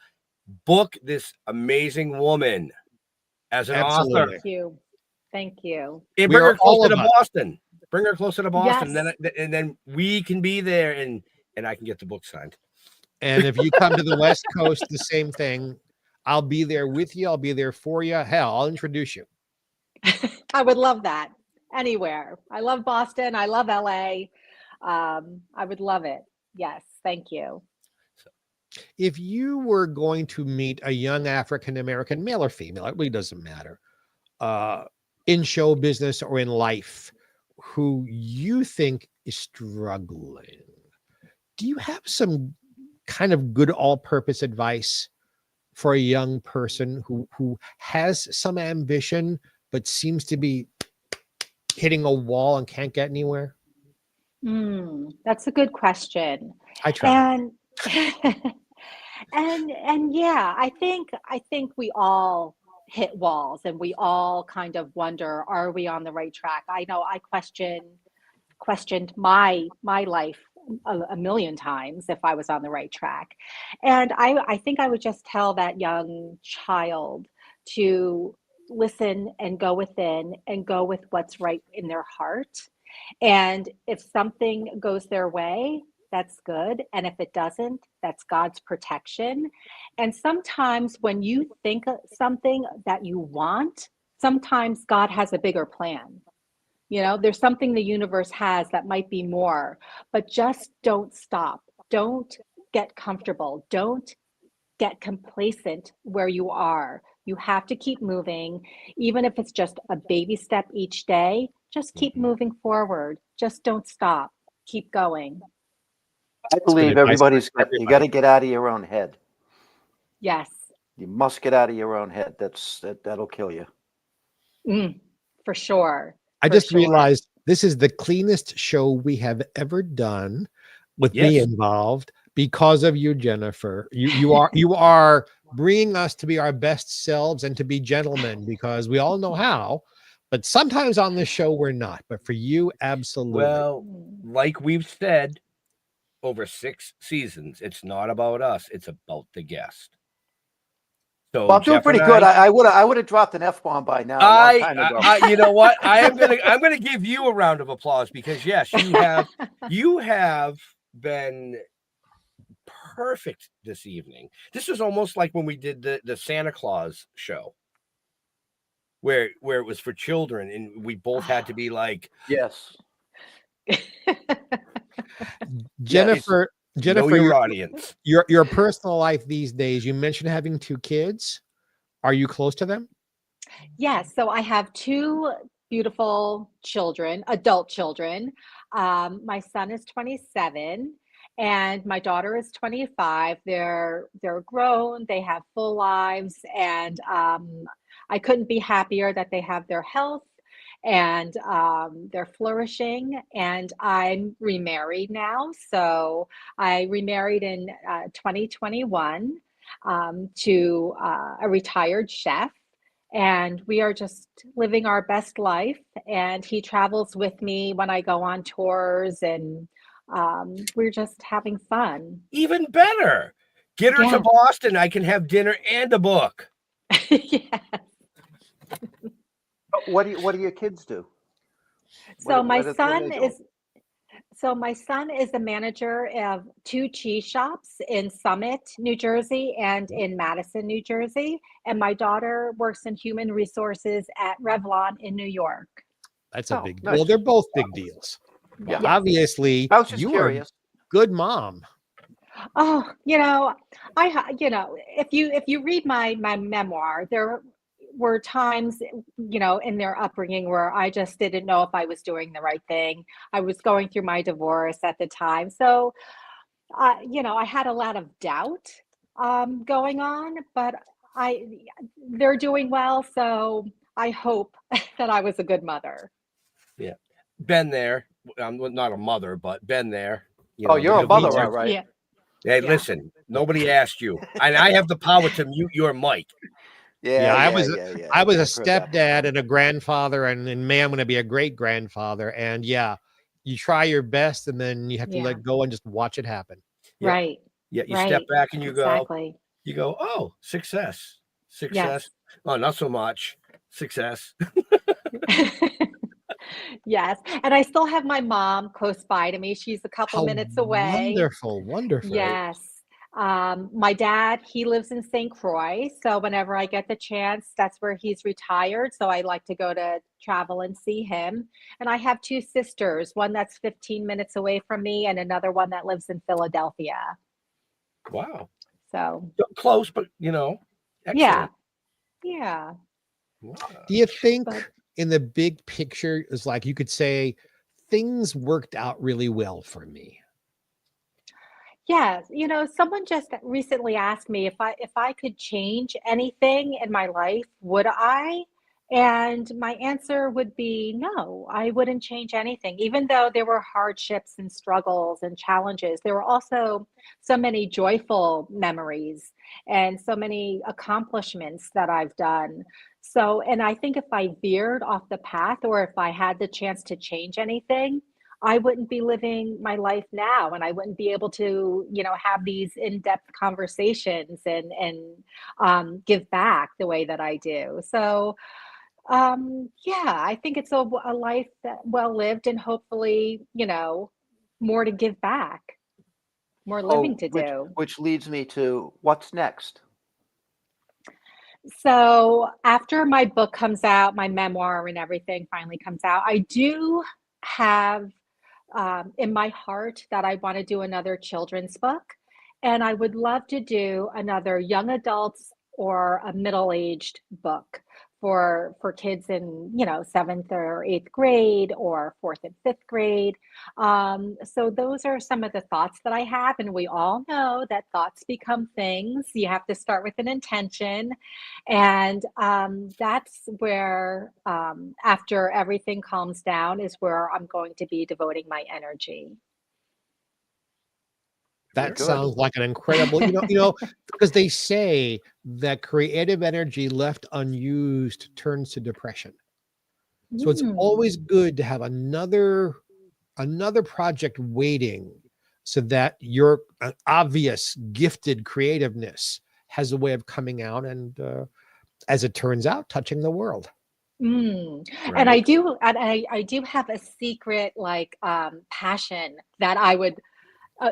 Book this amazing woman as an author. Thank you. And bring her closer to Boston. Bring her closer to Boston. Yes. And then we can be there and I can get the book signed. And if you come to the West Coast, the same thing. I'll be there with you. I'll be there for you. Hell, I'll introduce you. I would love that. Anywhere. I love Boston. I love LA. I would love it. Yes. Thank you. If you were going to meet a young African American, male or female, it really doesn't matter, in show business or in life, who you think is struggling, do you have some kind of good all-purpose advice for a young person who has some ambition but seems to be hitting a wall and can't get anywhere? That's a good question. I try. And yeah, I think we all hit walls and we all kind of wonder, are we on the right track? I know I questioned my life a million times if I was on the right track. And I think I would just tell that young child to listen and go within and go with what's right in their heart. And if something goes their way, that's good. And if it doesn't, that's God's protection. And sometimes when you think of something that you want, sometimes God has a bigger plan. You know, there's something the universe has that might be more, but just don't stop. Don't get comfortable. Don't get complacent where you are. You have to keep moving, even if it's just a baby step each day. Just keep moving forward. Just don't stop. Keep going. I believe you got to get out of your own head. Yes. You must get out of your own head. That'll kill you. For sure. I just realized this is the cleanest show we have ever done with me involved because of you, Jennifer. You are bringing us to be our best selves and to be gentlemen, because we all know how, but sometimes on this show we're not. But for you, absolutely. Well, like we've said over 6 seasons, it's not about us; it's about the guest. So well, I'm doing pretty good. I would have dropped an F-bomb by now. A long time ago. You know what? I'm gonna give you a round of applause because yes, you have been perfect this evening. This was almost like when we did the Santa Claus show, where it was for children, and we both had to be like, yes. Jennifer, know your audience. Your personal life these days. You mentioned having 2 kids. Are you close to them? Yes. So I have 2 beautiful children, adult children. My son is 27 and my daughter is 25. They're grown. They have full lives, and I couldn't be happier that they have their health and they're flourishing. And I'm remarried now. So I remarried in 2021 to a retired chef. And we are just living our best life. And he travels with me when I go on tours, and we're just having fun. Even better. Get her to Boston. I can have dinner and a book. Yes. What do your kids do? So my son is the manager of 2 cheese shops in Summit, New Jersey, and in Madison, New Jersey. And my daughter works in human resources at Revlon in New York. That's a big deal. Nice. Well, they're both big deals. Yeah. Obviously, I was just you curious. are a good mom. Oh, if you read my memoir, there were times, in their upbringing where I just didn't know if I was doing the right thing. I was going through my divorce at the time. So, I had a lot of doubt going on, but they're doing well. So I hope that I was a good mother. Yeah. Been there. I'm not a mother, but been there. You're a mother, all right. Yeah. Hey, listen, nobody asked you. And I have the power to mute your mic. I was a stepdad and a grandfather, and man, I'm going to be a great grandfather. And you try your best, and then you have to let go and just watch it happen. Yeah. Right. Yeah, you step back and you go, oh, success. Yes. Oh, not so much success. Yes. And I still have my mom close by to me. She's a couple minutes away. Wonderful. Yes. My dad, he lives in St. Croix. So whenever I get the chance, that's where he's retired. So I like to go to travel and see him. And I have 2 sisters, one that's 15 minutes away from me and another one that lives in Philadelphia. Wow. So close, but excellent. Yeah. Wow. Do you think in the big picture is like you could say things worked out really well for me? Yeah, someone just recently asked me if I could change anything in my life, would I? And my answer would be no, I wouldn't change anything. Even though there were hardships and struggles and challenges, there were also so many joyful memories and so many accomplishments that I've done. So, and I think if I veered off the path or if I had the chance to change anything, I wouldn't be living my life now and I wouldn't be able to, have these in-depth conversations and give back the way that I do. So, yeah, I think it's a life that well lived and hopefully, more to give back, more living to do. Which leads me to what's next. So after my book comes out, my memoir and everything finally comes out, I do have in my heart that I want to do another children's book. And I would love to do another young adults or a middle-aged book for kids in, 7th or 8th grade or 4th and 5th grade. So those are some of the thoughts that I have. And we all know that thoughts become things. You have to start with an intention. And that's where, after everything calms down, is where I'm going to be devoting my energy. That sounds like an incredible, because they say that creative energy left unused turns to depression. So it's always good to have another project waiting so that your obvious gifted creativeness has a way of coming out and, as it turns out, touching the world. Right. And I do have a secret passion that I would.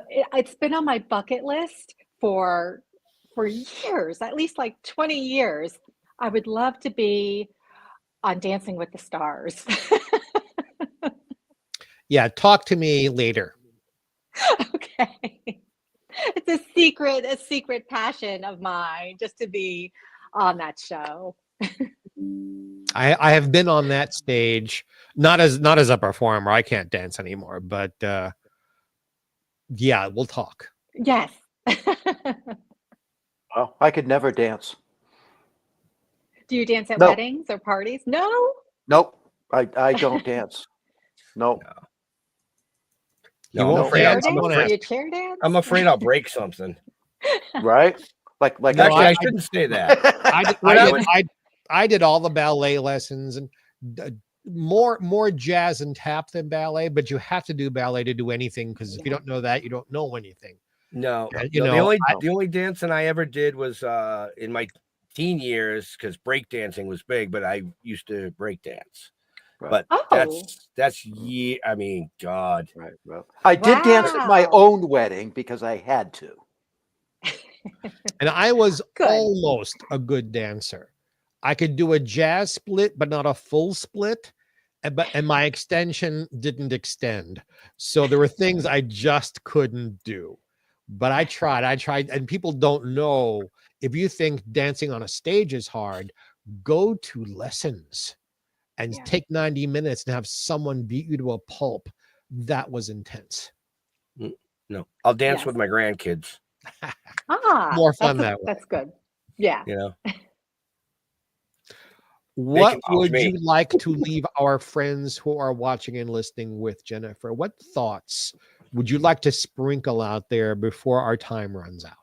It's been on my bucket list for years, at least 20 years. I would love to be on Dancing with the Stars. Yeah, talk to me later. Okay. It's a secret passion of mine just to be on that show. I have been on that stage, not as a performer. I can't dance anymore, but yeah, we'll talk. Yes. Oh, I could never dance. Do you dance at No. weddings or parties? No. Nope. I don't dance. Nope. You won't Chair dance? dance? You chair dance? I'm afraid I'll break something. Right? Like Actually, I shouldn't say that. I did all the ballet lessons and more jazz and tap than ballet, but you have to do ballet to do anything, because if you don't know that, you don't know anything. No, And, the only dancing I ever did was in my teen years, because breakdancing was big, but I used to break dance. Right. But that's I mean, God. Right. Well, I did dance at my own wedding because I had to. And I was almost a good dancer. I could do a jazz split, but not a full split. And my extension didn't extend. So there were things I just couldn't do. But I tried. And people don't know, if you think dancing on a stage is hard, go to lessons and take 90 minutes and have someone beat you to a pulp. That was intense. No, I'll dance with my grandkids. More fun that way. That's good. Yeah. What would you like to leave our friends who are watching and listening with, Jennifer? What thoughts would you like to sprinkle out there before our time runs out?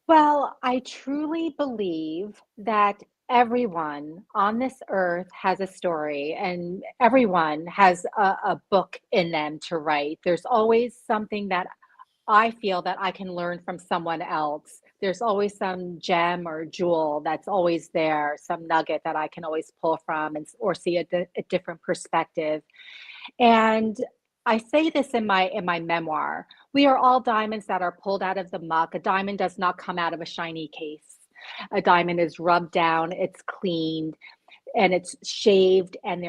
Well, I truly believe that everyone on this earth has a story and everyone has a book in them to write. There's always something that I feel that I can learn from someone else. There's always some gem or jewel that's always there, some nugget that I can always pull from or see a different perspective. And I say this in my memoir. We are all diamonds that are pulled out of the muck. A diamond does not come out of a shiny case. A diamond is rubbed down, it's cleaned, and it's shaved, and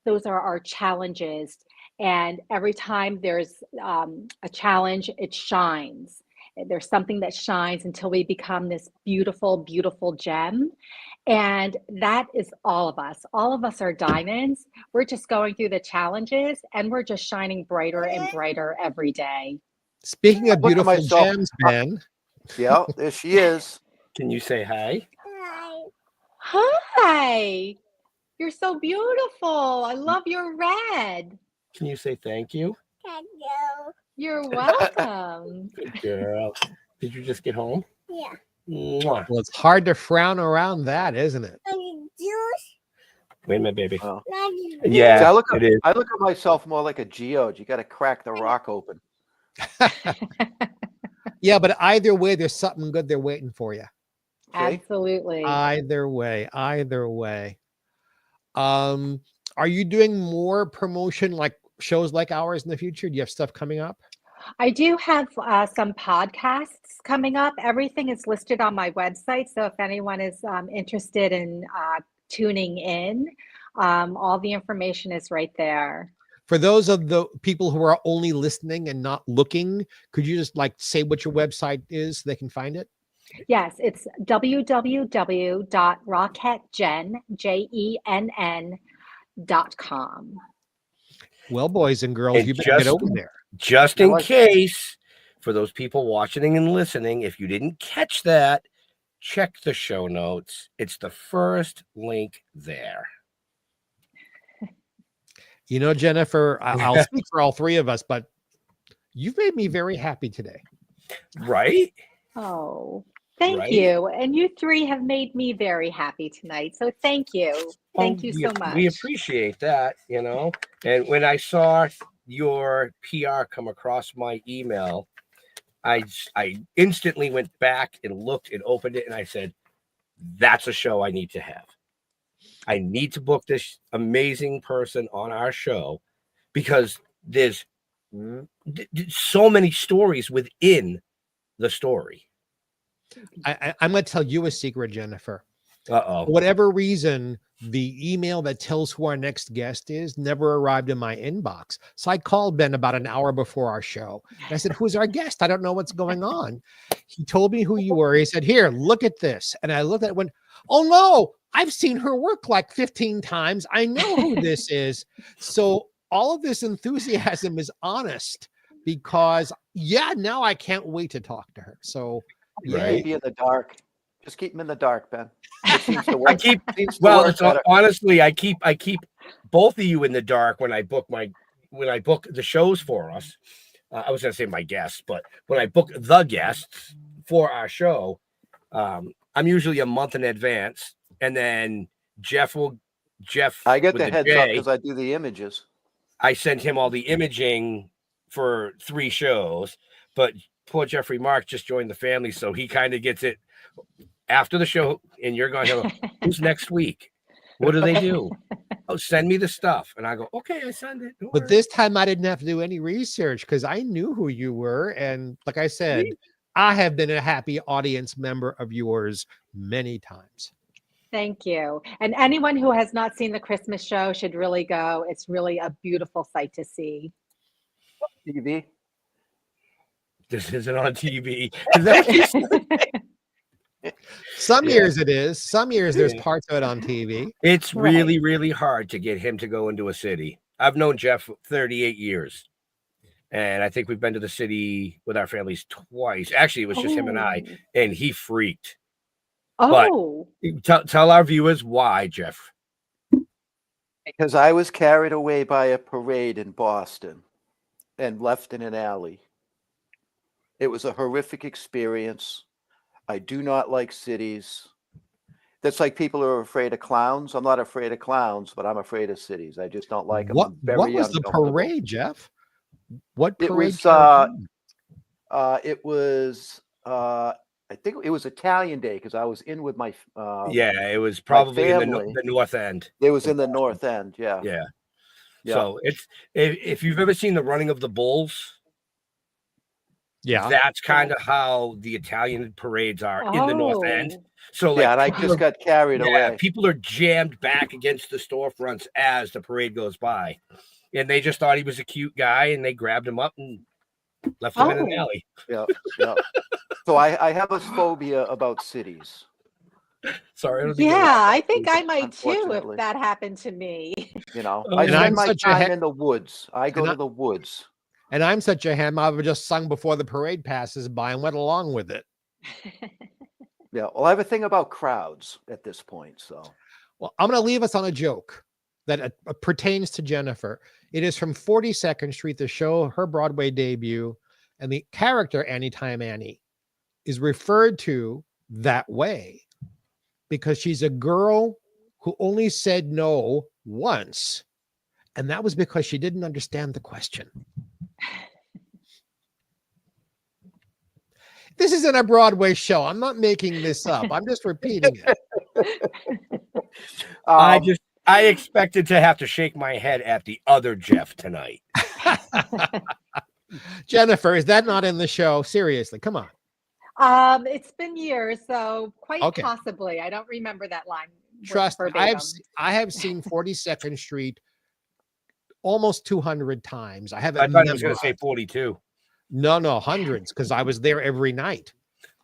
those are our challenges. And every time there's a challenge, it shines. There's something that shines until we become this beautiful, beautiful gem. And that is all of us. All of us are diamonds. We're just going through the challenges and we're just shining brighter and brighter every day. Speaking of beautiful gems, Ben. Yeah, there she is. Can you say hi? Hi. You're so beautiful. I love your red. Can you say thank you? You're welcome. Good girl. Did you just get home? Yeah. Mwah. Well, it's hard to frown around that, isn't it? Wait a minute, baby. Oh. See, Yeah, I look it is. at myself more like a geode. You got to crack the rock open. Yeah, but either way, there's something good there waiting for you. See? Absolutely. Either way, either way. Are you doing more promotion like shows like ours in the future? Do you have stuff coming up? I do have some podcasts coming up. Everything is listed on my website. So if anyone is interested in tuning in, all the information is right there. For those of the people who are only listening and not looking, could you just like say what your website is so they can find it? Yes, it's www.rockettejenn.com. Well, boys and girls, And you better get just- over there. Just I in like- case, for those people watching and listening, if you didn't catch that, check the show notes. It's the first link there. You know, Jennifer, I'll speak for all three of us, but you've made me very happy today. Right? Oh, thank Right? you. And you three have made me very happy tonight. So thank you. Thank you so much. We appreciate that, you know. And when I saw your PR come across my email, I instantly went back and looked and opened it, and I said, that's a show I need to have. I need to book this amazing person on our show because there's so many stories within the story. I'm going to tell you a secret, Jennifer. Uh-oh. For whatever reason, the email that tells who our next guest is never arrived in my inbox. So I called Ben about an hour before our show. And I said, who's our guest? I don't know what's going on. He told me who you were. He said, here, look at this. And I looked at it and went, oh no, I've seen her work like 15 times. I know who this is. So all of this enthusiasm is honest because, yeah, now I can't wait to talk to her. So, Right. Keep you in the dark. Just keep them in the dark, Ben. It seems to work. I keep Seems to well, work it's better. honestly, I keep both of you in the dark when I book the shows for us. I was gonna say my guests, but when I book the guests for our show, I'm usually a month in advance, and then Jeff. I get with the heads up J, because I do the images. I send him all the imaging for 3 shows, but poor Jeffrey Mark just joined the family, so he kind of gets it after the show. And you're going to go, who's next week? What do they do? Oh, send me the stuff. And I go, okay, I send it. Don't but worry." this time I didn't have to do any research because I knew who you were. And like I said, I have been a happy audience member of yours many times. Thank you. And anyone who has not seen the Christmas show should really go. It's really a beautiful sight to see. TV. This isn't on TV. Some Yeah. years it is. Some years there's Yeah. parts of it on TV. It's Right. really, really hard to get him to go into a city. I've known Jeff 38 years. And I think we've been to the city with our families twice. Actually, it was just him and I, and he freaked. Oh, Tell our viewers why, Jeff. Because I was carried away by a parade in Boston and left in an alley. It was a horrific experience. I do not like cities. That's like people who are afraid of clowns. I'm not afraid of clowns, but I'm afraid of cities. I just don't like them. What I'm very was the uncomfortable. parade, Jeff? What It parade? was, carried you? It was I think it was Italian Day because I was in with my Yeah, it was probably in family. the north end. It was in the North End. Yeah. Yeah. Yeah. So it's if you've ever seen the running of the bulls, Yeah. that's kind of how the Italian parades are in the north end. Oh. So like Yeah, and I people just got carried yeah, away. people are jammed back against the storefronts as the parade goes by. And they just thought he was a cute guy and they grabbed him up and left him in an Oh. alley. Yeah. Yeah. So I have a phobia about cities. Sorry. I don't think it Yeah, was- I think I might too if Unfortunately. that happened to me. You know, Oh, I and spend I'm my such a time in the woods. I go and to I- the woods. And I'm such a ham. I've just sung before the parade passes by and went along with it. Yeah. Well, I have a thing about crowds at this point. So Well, I'm going to leave us on a joke that pertains to Jennifer. It is from 42nd Street, the show, her Broadway debut, and the character Anytime Annie is referred to that way because she's a girl who only said no once, and that was because she didn't understand the question. This isn't a Broadway show. I'm not making this up. I'm just repeating it. I expected to have to shake my head at the other Jeff tonight. Jennifer, is that not in the show? Seriously, come on. It's been years, so quite possibly. I don't remember that line. Trust me, I have seen 42nd Street almost 200 times. I thought I was going to say 42. No, hundreds, because I was there every night.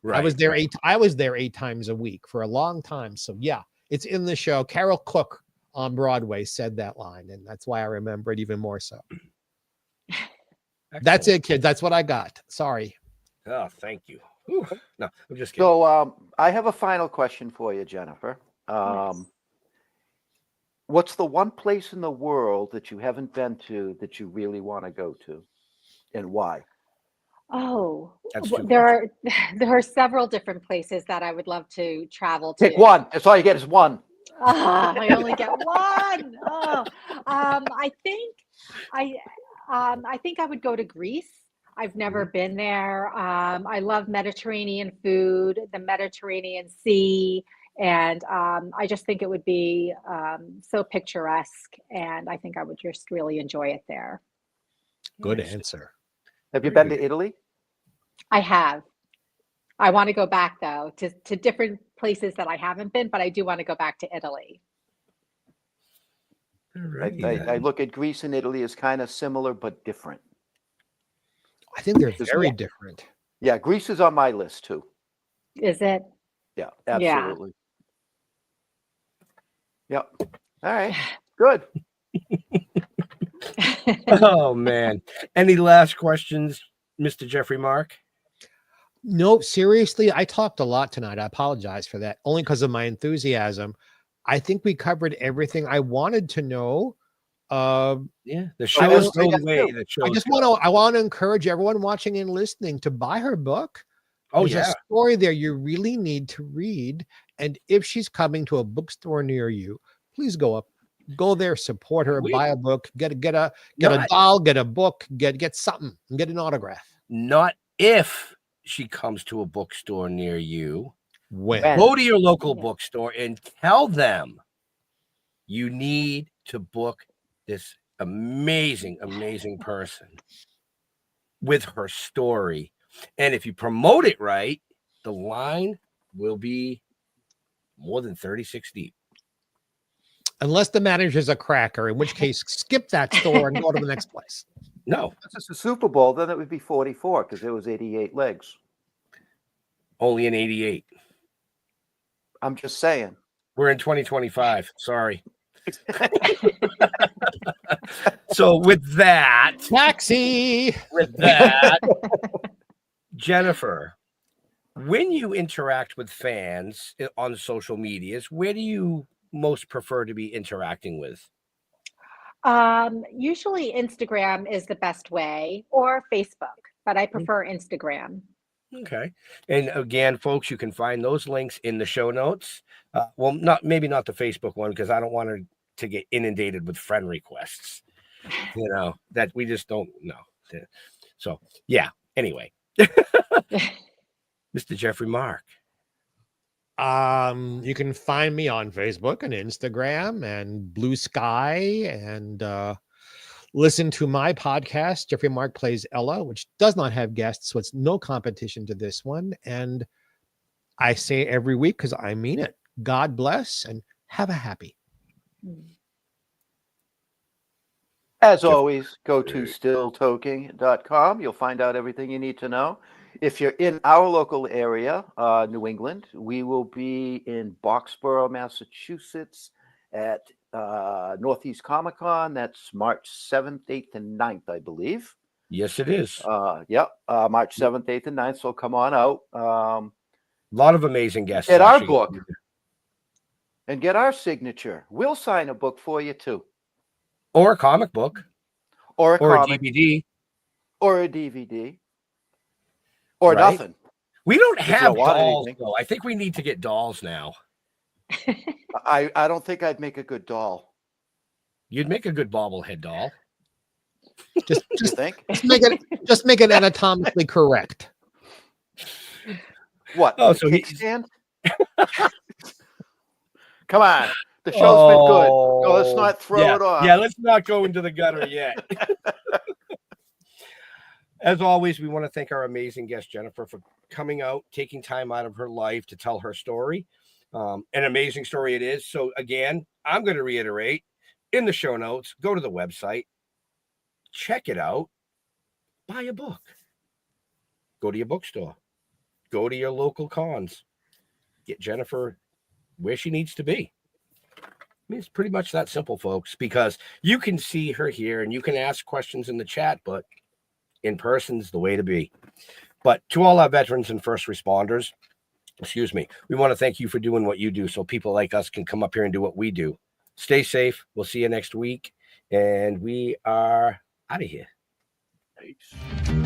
Right. I was there 8 times a week for a long time. So yeah, it's in the show. Carol Cook on Broadway said that line, and that's why I remember it even more so. That's it, kid. That's what I got. Sorry. Oh, thank you. Whew. No, I'm just kidding. So I have a final question for you, Jennifer. Yes. What's the one place in the world that you haven't been to that you really want to go to, and why? Oh, That's there are several different places that I would love to travel to. Pick one. That's all you get is one. I only get one. Oh, I think I would go to Greece. I've never been there. I love Mediterranean food, the Mediterranean Sea, and I just think it would be so picturesque, and I think I would just really enjoy it there. Good answer. Have you been to Italy? I have. I want to go back though to different places that I haven't been, but I do want to go back to Italy. I look at Greece and Italy as kind of similar but different. I think they're very different. Yeah, Greece is on my list too. Is it? Yeah, absolutely. Yeah. All right. Good. Oh man. Any last questions, Mr. Jeffrey Mark? No, seriously, I talked a lot tonight. I apologize for that, only because of my enthusiasm. I think we covered everything I wanted to know. Yeah, the show is the way. I want to encourage everyone watching and listening to buy her book. There's a story there you really need to read. And if she's coming to a bookstore near you, please go there, support her, buy a book, get a doll, get a book, get something, and get an autograph. Not if she comes to a bookstore near you. When? Go to your local bookstore and tell them you need to book this amazing person with her story. And if you promote it right, the line will be more than 36 deep. Unless the manager's a cracker, in which case skip that store and go to the next place. No. If it's a Super Bowl, then it would be 44 because there was 88 legs. Only an 88. I'm just saying. We're in 2025. Sorry. So with that, taxi. With that, Jennifer, when you interact with fans on social medias, where do you most prefer to be interacting with? Usually Instagram is the best way, or Facebook, but I prefer Instagram. Okay. And again, folks, you can find those links in the show notes. Well, maybe not the Facebook one, because I don't want her to get inundated with friend requests, that we just don't know. So yeah, anyway, Mr. Jeffrey Mark. You can find me on Facebook and Instagram and Blue Sky, and listen to my podcast, Jeffrey Mark Plays Ella, which does not have guests, so it's no competition to this one. And I say every week, because I mean it, God bless and have a happy. As always, go to stilltoking.com. You'll find out everything you need to know. If you're in our local area, New England, we will be in Boxborough, Massachusetts at Northeast Comic Con. That's March 7th, 8th, and 9th, I believe. Yes, it is. March 7th, 8th, and 9th. So come on out. A lot of amazing guests. At our book. and get our signature. We'll sign a book for you too. Or a comic book. Or a Or comic. a DVD. Or a DVD. Or Right? nothing. We don't If you have don't want dolls, anything. though. I think we need to get dolls now. I don't think I'd make a good doll. You'd make a good bobblehead doll. You think? Just make it anatomically correct. What? Oh, the so kickstand? Come on. The show's been good. No, let's not throw it off. Yeah, let's not go into the gutter yet. As always, we want to thank our amazing guest, Jennifer, for coming out, taking time out of her life to tell her story. An amazing story it is. So again, I'm going to reiterate in the show notes, go to the website, check it out, buy a book, go to your bookstore, go to your local cons, get Jennifer where she needs to be. I mean, it's pretty much that simple, folks, because you can see her here and you can ask questions in the chat, but in person's the way to be. But to all our veterans and first responders, excuse me, we want to thank you for doing what you do so people like us can come up here and do what we do. Stay safe. We'll see you next week. And we are out of here. Peace.